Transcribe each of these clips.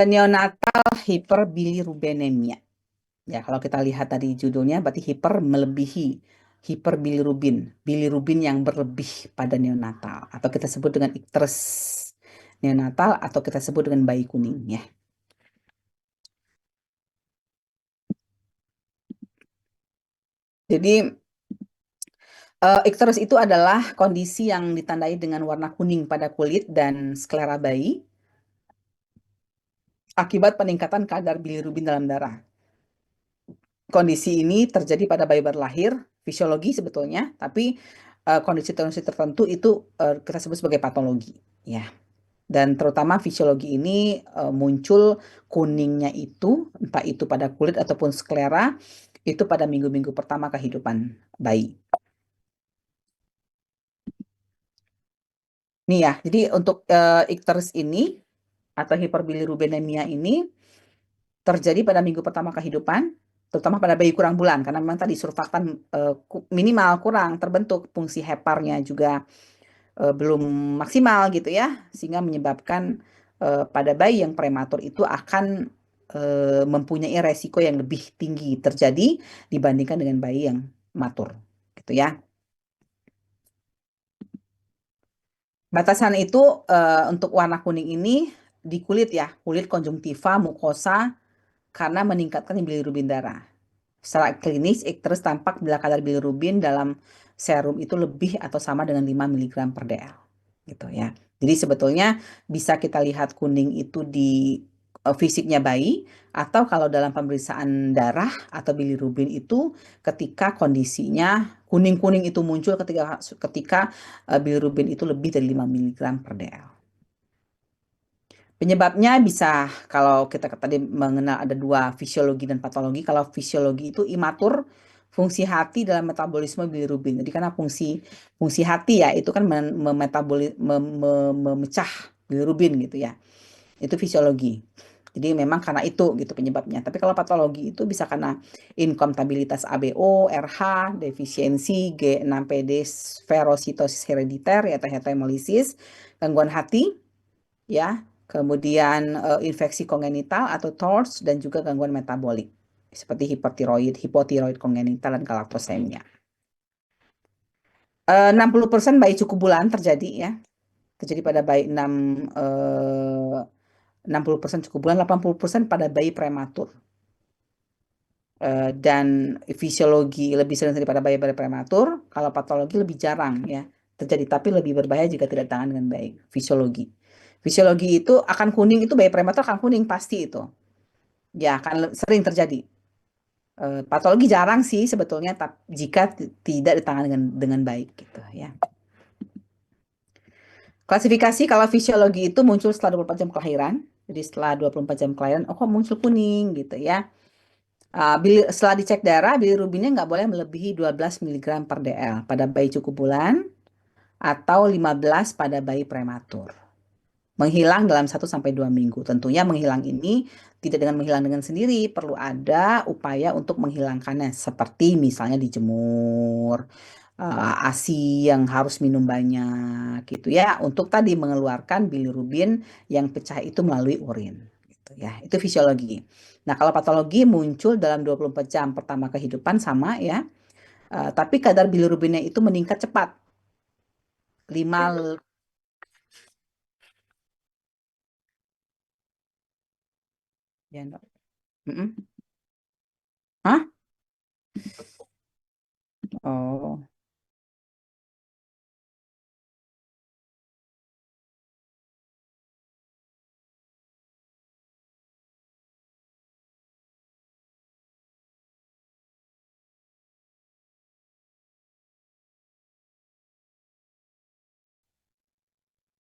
Neonatal hiperbilirubinemia. Ya, kalau kita lihat dari judulnya berarti hiper melebihi hiperbilirubin, bilirubin yang berlebih pada neonatal atau kita sebut dengan ikterus neonatal atau kita sebut dengan bayi kuning ya. Jadi ikterus itu adalah kondisi yang ditandai dengan warna kuning pada kulit dan sklera bayi akibat peningkatan kadar bilirubin dalam darah. Kondisi ini terjadi pada bayi baru lahir, fisiologi sebetulnya, tapi kondisi-kondisi tertentu itu kita sebut sebagai patologi, ya. Dan terutama fisiologi ini muncul kuningnya itu, entah itu pada kulit ataupun sklera, itu pada minggu-minggu pertama kehidupan bayi. Nih ya, jadi untuk ikterus ini atau hiperbilirubinemia ini terjadi pada minggu pertama kehidupan, terutama pada bayi kurang bulan, karena memang tadi surfaktan minimal kurang terbentuk, fungsi heparnya juga belum maksimal gitu ya, sehingga menyebabkan pada bayi yang prematur itu akan mempunyai resiko yang lebih tinggi terjadi dibandingkan dengan bayi yang matur, gitu ya. Batasan itu untuk warna kuning ini di kulit ya, kulit konjungtiva, mukosa, karena meningkatkan bilirubin darah. Secara klinis, ikterus tampak bila kadar bilirubin dalam serum itu lebih atau sama dengan 5 mg per dl. Gitu ya. Jadi sebetulnya bisa kita lihat kuning itu di fisiknya bayi atau kalau dalam pemeriksaan darah atau bilirubin itu ketika kondisinya kuning-kuning itu muncul ketika ketika bilirubin itu lebih dari 5 mg per dl. Penyebabnya bisa, kalau kita tadi mengenal ada dua, fisiologi dan patologi. Kalau fisiologi itu imatur, fungsi hati dalam metabolisme bilirubin. Jadi karena fungsi fungsi hati ya itu kan memecah bilirubin gitu ya. Itu fisiologi. Jadi memang karena itu gitu penyebabnya. Tapi kalau patologi itu bisa karena inkompatibilitas ABO, RH, defisiensi G6PD, sferositosis herediter atau heterohemolisis, gangguan hati, ya, kemudian infeksi kongenital atau TORCH dan juga gangguan metabolik seperti hipotiroid kongenital dan galaktosemia. 60% bayi cukup bulan terjadi ya. Terjadi pada bayi 60% cukup bulan, 80% pada bayi prematur. Dan fisiologi lebih sering terjadi pada bayi-bayi prematur, kalau patologi lebih jarang ya terjadi, tapi lebih berbahaya jika tidak ditangani dengan baik. Fisiologi. Fisiologi itu akan kuning, itu bayi prematur akan kuning pasti itu. Ya, akan sering terjadi. Patologi jarang sih sebetulnya, jika tidak ditangani dengan baik gitu ya. Klasifikasi kalau fisiologi itu muncul setelah 24 jam kelahiran. Jadi setelah 24 jam kelahiran, oh kok muncul kuning gitu ya. Setelah dicek darah, bilirubinnya nggak boleh melebihi 12 mg per dl pada bayi cukup bulan atau 15 pada bayi prematur. Menghilang dalam 1 sampai 2 minggu. Tentunya menghilang ini tidak dengan menghilang dengan sendiri, perlu ada upaya untuk menghilangkannya, seperti misalnya dijemur, ASI yang harus minum banyak gitu ya, untuk tadi mengeluarkan bilirubin yang pecah itu melalui urin gitu ya. Itu fisiologi. Nah, kalau patologi muncul dalam 24 jam pertama kehidupan sama ya. Tapi kadar bilirubinnya itu meningkat cepat. 5 ya, Dok. Mm-mm. Hah? Oh.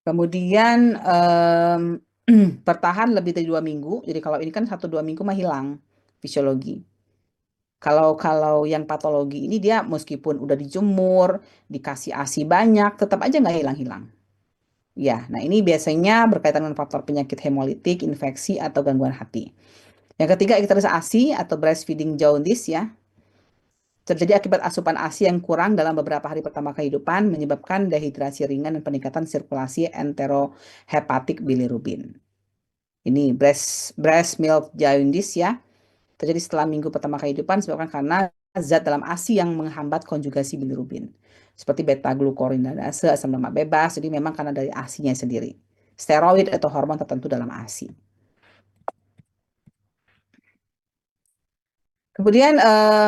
Kemudian bertahan lebih dari 2 minggu. Jadi kalau ini kan 1-2 minggu mah hilang fisiologi. Kalau kalau yang patologi ini dia meskipun udah dijemur, dikasih ASI banyak, tetap aja nggak hilang-hilang. Ya, nah ini biasanya berkaitan dengan faktor penyakit hemolitik, infeksi, atau gangguan hati. Yang ketiga, icteritis ASI atau breastfeeding jaundice ya. Terjadi akibat asupan ASI yang kurang dalam beberapa hari pertama kehidupan, menyebabkan dehidrasi ringan dan peningkatan sirkulasi enterohepatik bilirubin. Ini breast milk jaundice ya. Terjadi setelah minggu pertama kehidupan disebabkan karena zat dalam ASI yang menghambat konjugasi bilirubin. Seperti beta glukuronidase, asam lemak bebas. Jadi memang karena dari ASINya sendiri. Steroid atau hormon tertentu dalam ASI. Kemudian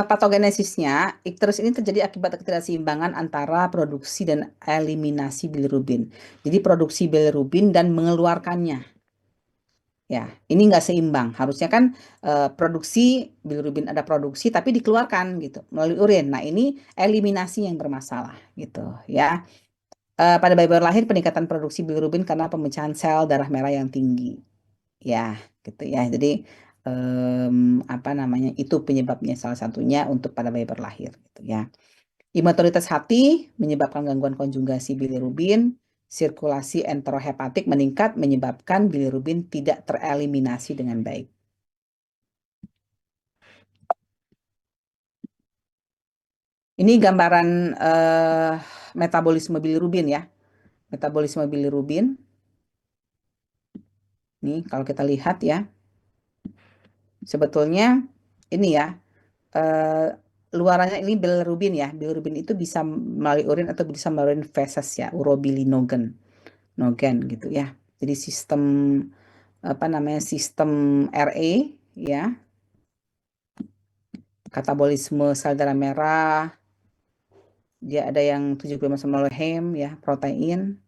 patogenesisnya, ikterus ini terjadi akibat ketidakseimbangan antara produksi dan eliminasi bilirubin. Jadi produksi bilirubin dan mengeluarkannya. Ya, ini nggak seimbang. Harusnya kan produksi bilirubin ada produksi tapi dikeluarkan gitu melalui urin. Nah, ini eliminasi yang bermasalah gitu ya. Pada bayi baru lahir peningkatan produksi bilirubin karena pemecahan sel darah merah yang tinggi. Ya, gitu ya. Jadi apa namanya? Itu penyebabnya salah satunya untuk pada bayi baru lahir gitu ya. Imatoritas hati menyebabkan gangguan konjugasi bilirubin, sirkulasi enterohepatik meningkat menyebabkan bilirubin tidak tereliminasi dengan baik. Ini gambaran metabolisme bilirubin ya. Metabolisme bilirubin. Nih, kalau kita lihat ya, sebetulnya ini ya, eh, luarannya ini bilirubin ya. Bilirubin itu bisa melalui urin atau bisa melalui feses ya, urobilinogen, nogen gitu ya. Jadi sistem apa namanya sistem RA ya, katabolisme sel darah merah, dia ada yang 75 melalui hem ya, protein.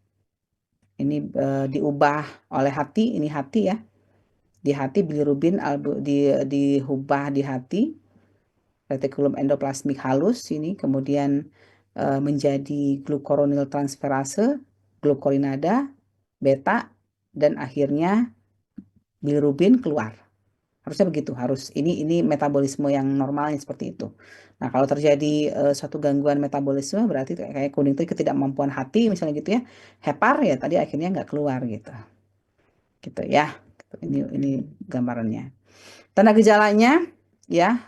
Ini diubah oleh hati, ini hati ya. Di hati bilirubin diubah di hati, retikulum endoplasmik halus ini kemudian menjadi glucuronil transferase, glucorinada, beta dan akhirnya bilirubin keluar. Harusnya begitu, ini metabolisme yang normalnya seperti itu. Nah, kalau terjadi suatu gangguan metabolisme berarti kayak kuning itu ketidakmampuan hati misalnya gitu ya, hepar ya tadi akhirnya nggak keluar gitu. Gitu ya. Ini gambarannya. Tanda gejalanya ya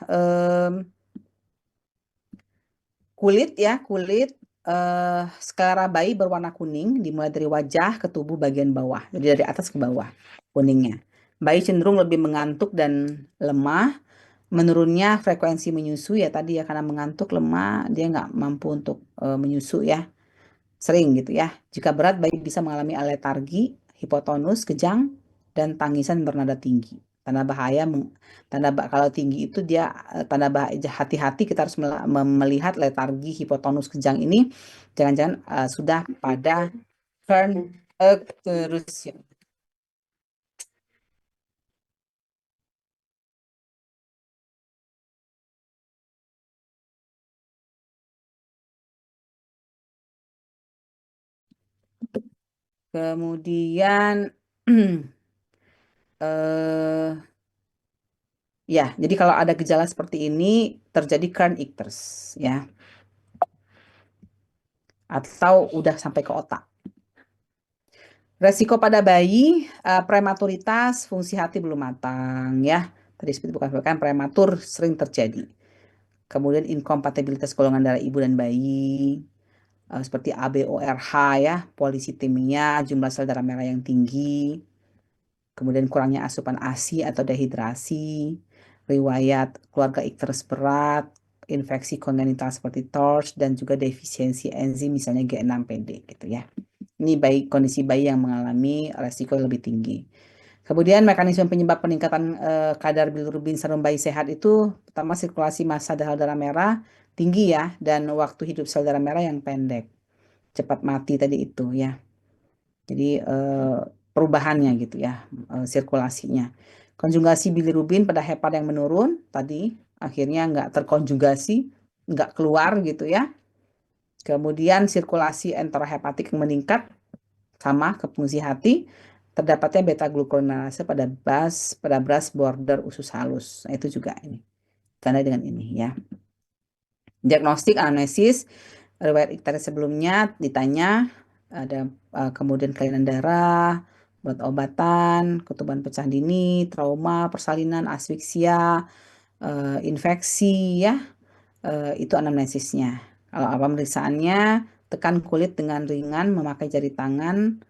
kulit ya, kulit sklera bayi berwarna kuning dimulai dari wajah ke tubuh bagian bawah. Jadi dari atas ke bawah kuningnya. Bayi cenderung lebih mengantuk dan lemah. Menurunnya frekuensi menyusui ya tadi ya karena mengantuk lemah dia nggak mampu untuk menyusu ya sering gitu ya. Jika berat bayi bisa mengalami letargi, hipotonus, kejang dan tangisan bernada tinggi. Tanda bahaya kalau tinggi itu dia tanda bahaya hati-hati kita harus melihat letargi, hipotonus, kejang ini jangan-jangan sudah pada turn terus ya. Kemudian eh ya, jadi kalau ada gejala seperti ini terjadi current icters ya atau udah sampai ke otak. Resiko pada bayi, prematuritas, fungsi hati belum matang ya. Tadi seperti bukan prematur sering terjadi. Kemudian inkompatibilitas golongan darah ibu dan bayi, seperti ABORH ya, polisitemia, jumlah sel darah merah yang tinggi, kemudian kurangnya asupan ASI atau dehidrasi, riwayat keluarga ikterus berat, infeksi kongenital seperti TORCH, dan juga defisiensi enzim misalnya G6PD gitu ya. Ini kondisi bayi yang mengalami resiko yang lebih tinggi. Kemudian mekanisme penyebab peningkatan kadar bilirubin serum bayi sehat itu pertama sirkulasi massa darah merah tinggi ya dan waktu hidup sel darah merah yang pendek. Cepat mati tadi itu ya. Jadi perubahannya gitu ya, sirkulasinya. Konjugasi bilirubin pada hepar yang menurun tadi akhirnya nggak terkonjugasi, nggak keluar gitu ya. Kemudian sirkulasi enterohepatik yang meningkat sama ke fungsi hati, terdapatnya beta glucuronidase pada bras border usus halus. Nah, itu juga ini. Tanda dengan ini ya. Diagnostik anamnesis, riwayat ikteris sebelumnya ditanya, ada kemudian kelainan darah, obat-obatan, ketuban pecah dini, trauma, persalinan, asfiksia, infeksi ya, itu anamnesisnya. Kalau apa pemeriksaannya, tekan kulit dengan ringan, memakai jari tangan,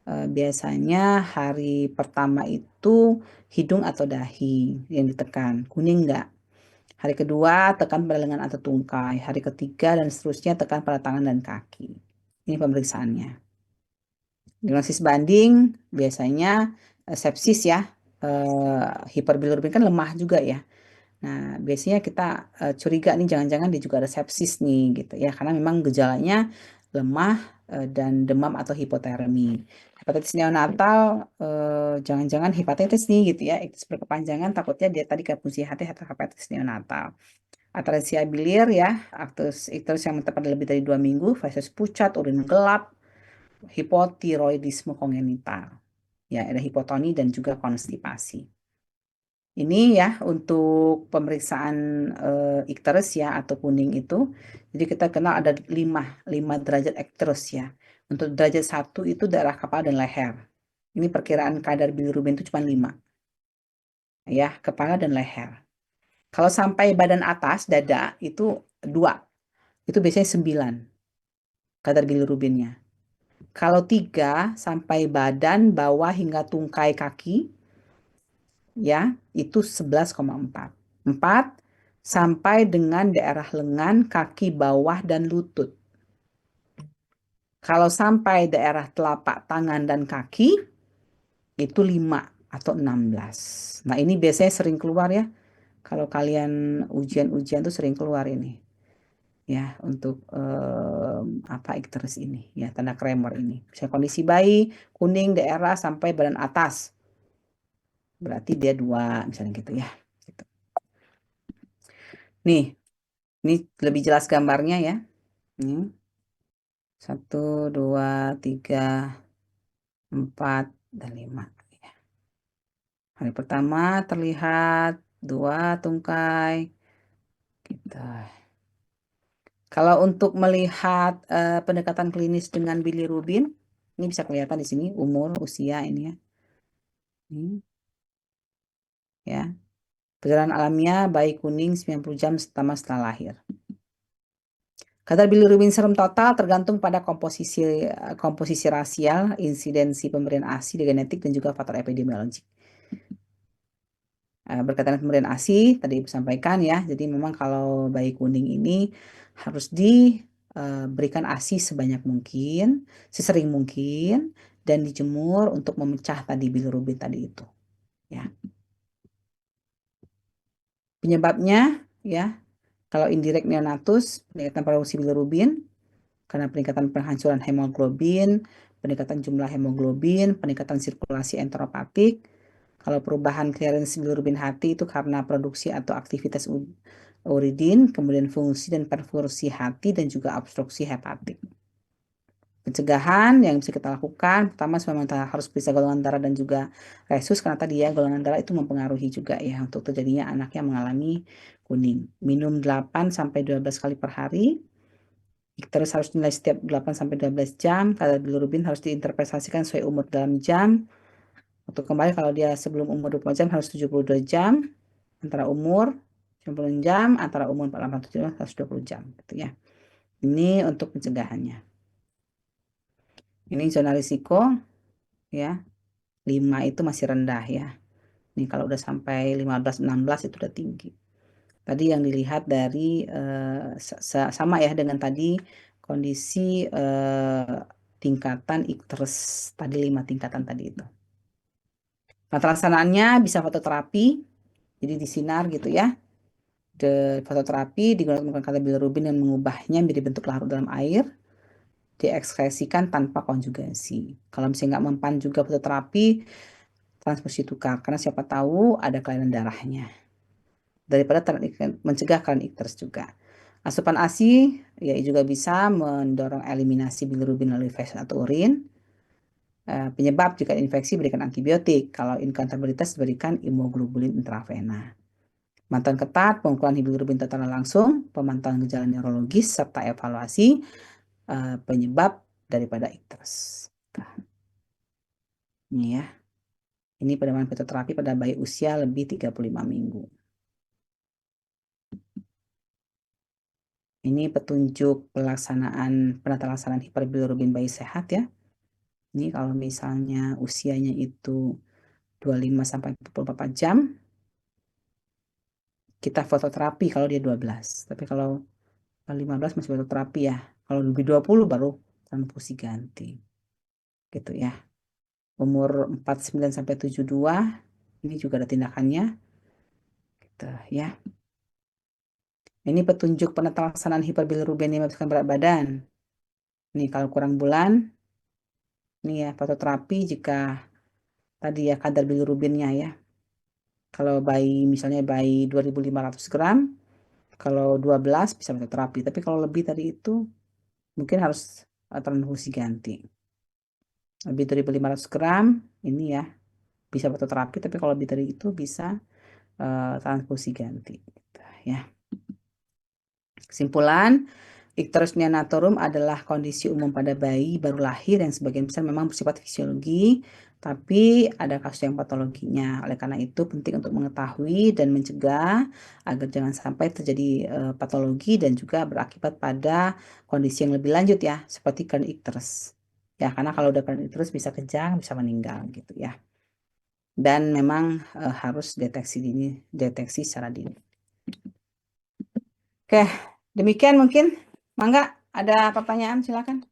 Biasanya hari pertama itu hidung atau dahi yang ditekan, kuning enggak. Hari kedua tekan pada lengan atau tungkai. Hari ketiga dan seterusnya tekan pada tangan dan kaki. Ini pemeriksaannya. Diagnosis banding biasanya sepsis ya. Hiperbilirubin kan lemah juga ya. Nah, biasanya kita curiga nih jangan-jangan dia juga ada sepsis nih gitu ya, karena memang gejalanya lemah dan demam atau hipotermi. Hepatitis neonatal jangan-jangan hepatitis nih gitu ya, itu berkepanjangan takutnya dia tadi kayak fungsi hati atau hepatitis neonatal. Atresia bilir ya, iktus yang menetap pada lebih dari 2 minggu, feses pucat, urin gelap, hipotiroidisme kongenital. Ya, ada hipotoni dan juga konstipasi. Ini ya untuk pemeriksaan ikterus ya atau kuning itu. Jadi kita kenal ada 5 derajat ikterus ya. Untuk derajat 1 itu daerah kepala dan leher. Ini perkiraan kadar bilirubin itu cuma 5 ya, kepala dan leher. Kalau sampai badan atas dada itu 2. Itu biasanya 9 kadar bilirubinnya. Kalau 3 sampai badan bawah hingga tungkai kaki ya, itu 11,4. 4 sampai dengan daerah lengan, kaki bawah, dan lutut. Kalau sampai daerah telapak tangan dan kaki, itu 5 atau 16. Nah, ini biasanya sering keluar ya. Kalau kalian ujian-ujian tuh sering keluar ini. Ya, untuk apa ikterus ini. Ya, tanda Kramer ini. Misalnya kondisi bayi, kuning daerah sampai badan atas. Berarti dia 2, misalnya gitu ya. Gitu. Nih, ini lebih jelas gambarnya ya. Nih. 1, 2, 3, 4, dan 5. Hari pertama terlihat 2 tungkai. Gitu. Kalau untuk melihat pendekatan klinis dengan bilirubin, ini bisa kelihatan di sini umur, usia ini ya. Ini, ya. Perjalanan alamiah bayi kuning 90 jam setelah lahir. Kadar bilirubin serum total tergantung pada komposisi rasial, insidensi pemberian ASI, genetik, dan juga faktor epidemiologi. Berkaitan dengan pemberian ASI, tadi Ibu sampaikan ya, jadi memang kalau bayi kuning ini harus diberikan ASI sebanyak mungkin, sesering mungkin, dan dijemur untuk memecah tadi bilirubin tadi itu. Ya. Penyebabnya ya, kalau indirect neonatus, peningkatan produksi bilirubin, karena peningkatan penghancuran hemoglobin, peningkatan jumlah hemoglobin, peningkatan sirkulasi enteropatik. Kalau perubahan clearance bilirubin hati itu karena produksi atau aktivitas uridin, kemudian fungsi dan perfusi hati, dan juga obstruksi hepatik. Pencegahan yang bisa kita lakukan, pertama memang harus periksa golongan darah dan juga resus, karena tadi ya golongan darah itu mempengaruhi juga ya untuk terjadinya anak yang mengalami kuning. Minum 8 sampai 12 kali per hari. Terus harus dinilai setiap 8 sampai 12 jam. Kadar bilirubin harus diinterpretasikan sesuai umur dalam jam. Untuk kembali kalau dia sebelum umur 24 jam harus 72 jam. Antara umur 90 jam, antara umur 47 jam harus 20 jam gitu ya. Ini untuk pencegahannya. Ini zona risiko ya. 5 itu masih rendah ya. Ini kalau udah sampai 15 16 itu udah tinggi. Tadi yang dilihat dari sama ya dengan tadi kondisi tingkatan ikterus tadi 5 tingkatan tadi itu. Nah, pelaksanaannya bisa fototerapi, jadi disinar gitu ya. Fototerapi digunakan menggunakan bilirubin dan mengubahnya menjadi bentuk larut dalam air, diekskresikan tanpa konjugasi. Kalau misalnya nggak mempan juga fototerapi, transfusi tukar, karena siapa tahu ada kelainan darahnya. Daripada mencegah kelainan ikterus juga. Asupan ASI ya juga bisa mendorong eliminasi bilirubin melalui feses atau urin. Penyebab jika infeksi berikan antibiotik, kalau inkompatibilitas diberikan imunoglobulin intravena. Pemantauan ketat, pengukuran bilirubin total langsung, pemantauan gejala neurologis, serta evaluasi penyebab daripada ikterus. Nah, ini ya. Ini penerapan fitoterapi pada bayi usia lebih 35 minggu. Ini petunjuk penata laksanaan hiperbilirubin bayi sehat ya. Ini kalau misalnya usianya itu 25 sampai 44 jam, kita fototerapi kalau dia 12. Tapi kalau 15 masih fototerapi ya. Kalau lebih 20 baru transfusi ganti. Gitu ya. Umur 49 sampai 72, ini juga ada tindakannya. Gitu ya. Ini petunjuk penelaksanaan hiperbilirubinemia berdasarkan berat badan. Nih kalau kurang bulan, nih ya fototerapi jika tadi ya kadar bilirubinnya ya. Kalau bayi misalnya bayi 2.500 gram, kalau 12 bisa fototerapi. Tapi kalau lebih tadi itu mungkin harus transfusi ganti. Lebih dari 500 gram ini ya bisa fototerapi, tapi kalau lebih dari itu bisa transfusi ganti. Gitu, ya. Kesimpulan, Icterus neonatorum adalah kondisi umum pada bayi baru lahir yang sebagian besar memang bersifat fisiologi, tapi ada kasus yang patologinya. Oleh karena itu penting untuk mengetahui dan mencegah agar jangan sampai terjadi patologi dan juga berakibat pada kondisi yang lebih lanjut ya, seperti Kern Icterus. Ya, karena kalau udah Kern Icterus bisa kejang, bisa meninggal gitu ya. Dan memang harus deteksi secara dini. Oke, demikian mungkin. Mangga, ada pertanyaan silakan.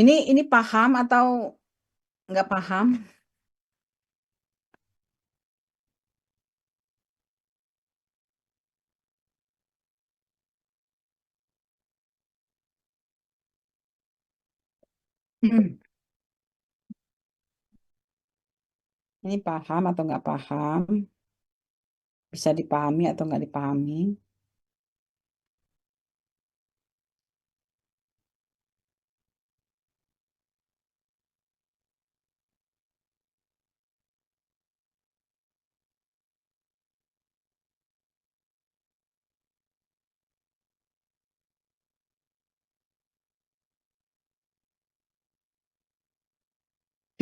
Ini paham atau nggak paham? Hmm. Ini paham atau nggak paham? Bisa dipahami atau nggak dipahami?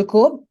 Cukup?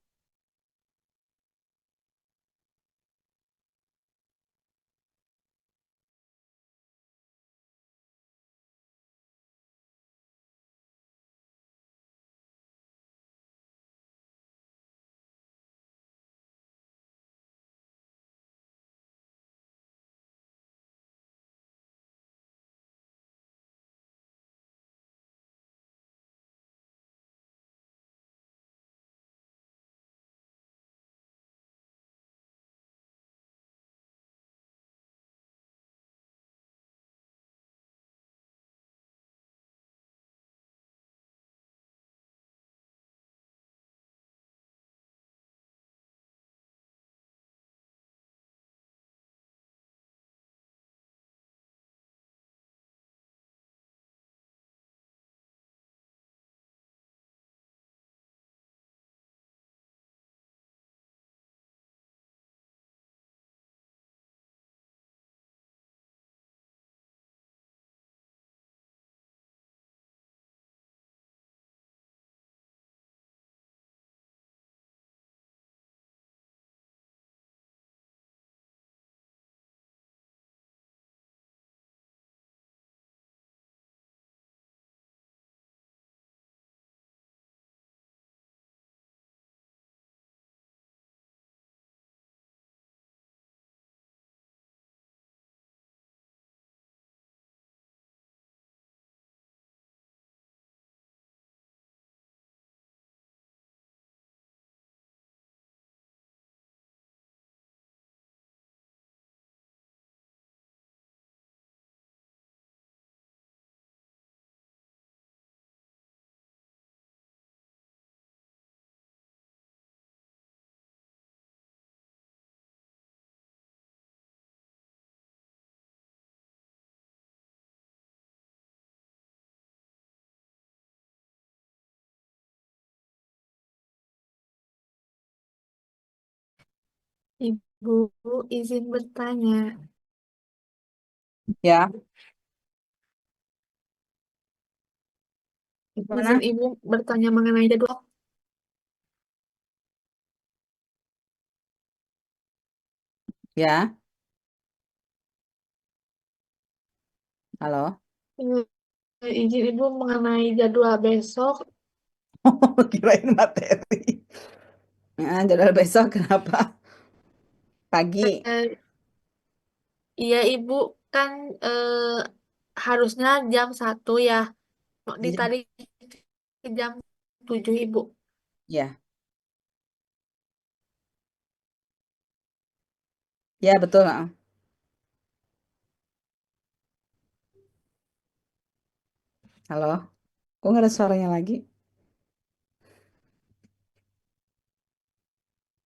Ibu izin bertanya. Ya, Izin gimana? Ibu bertanya mengenai jadwal. Ya, halo. Izin Ibu mengenai jadwal besok. Kirain materi. Nah, jadwal besok kenapa? Pagi. Eh, iya Ibu kan harusnya jam 1 ya. Iya, Ditarik ke jam 7 Ibu. ya, ya betul. Halo, kok nggak ada suaranya lagi?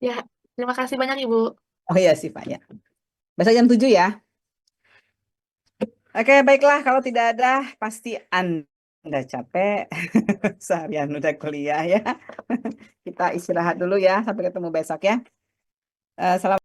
Ya, terima kasih banyak Ibu. Oh iya sih Pak ya. Besok jam 7 ya. Oke, baiklah. Kalau tidak ada, pasti Anda capek. Seharian udah kuliah ya. Kita istirahat dulu ya. Sampai ketemu besok ya. Selamat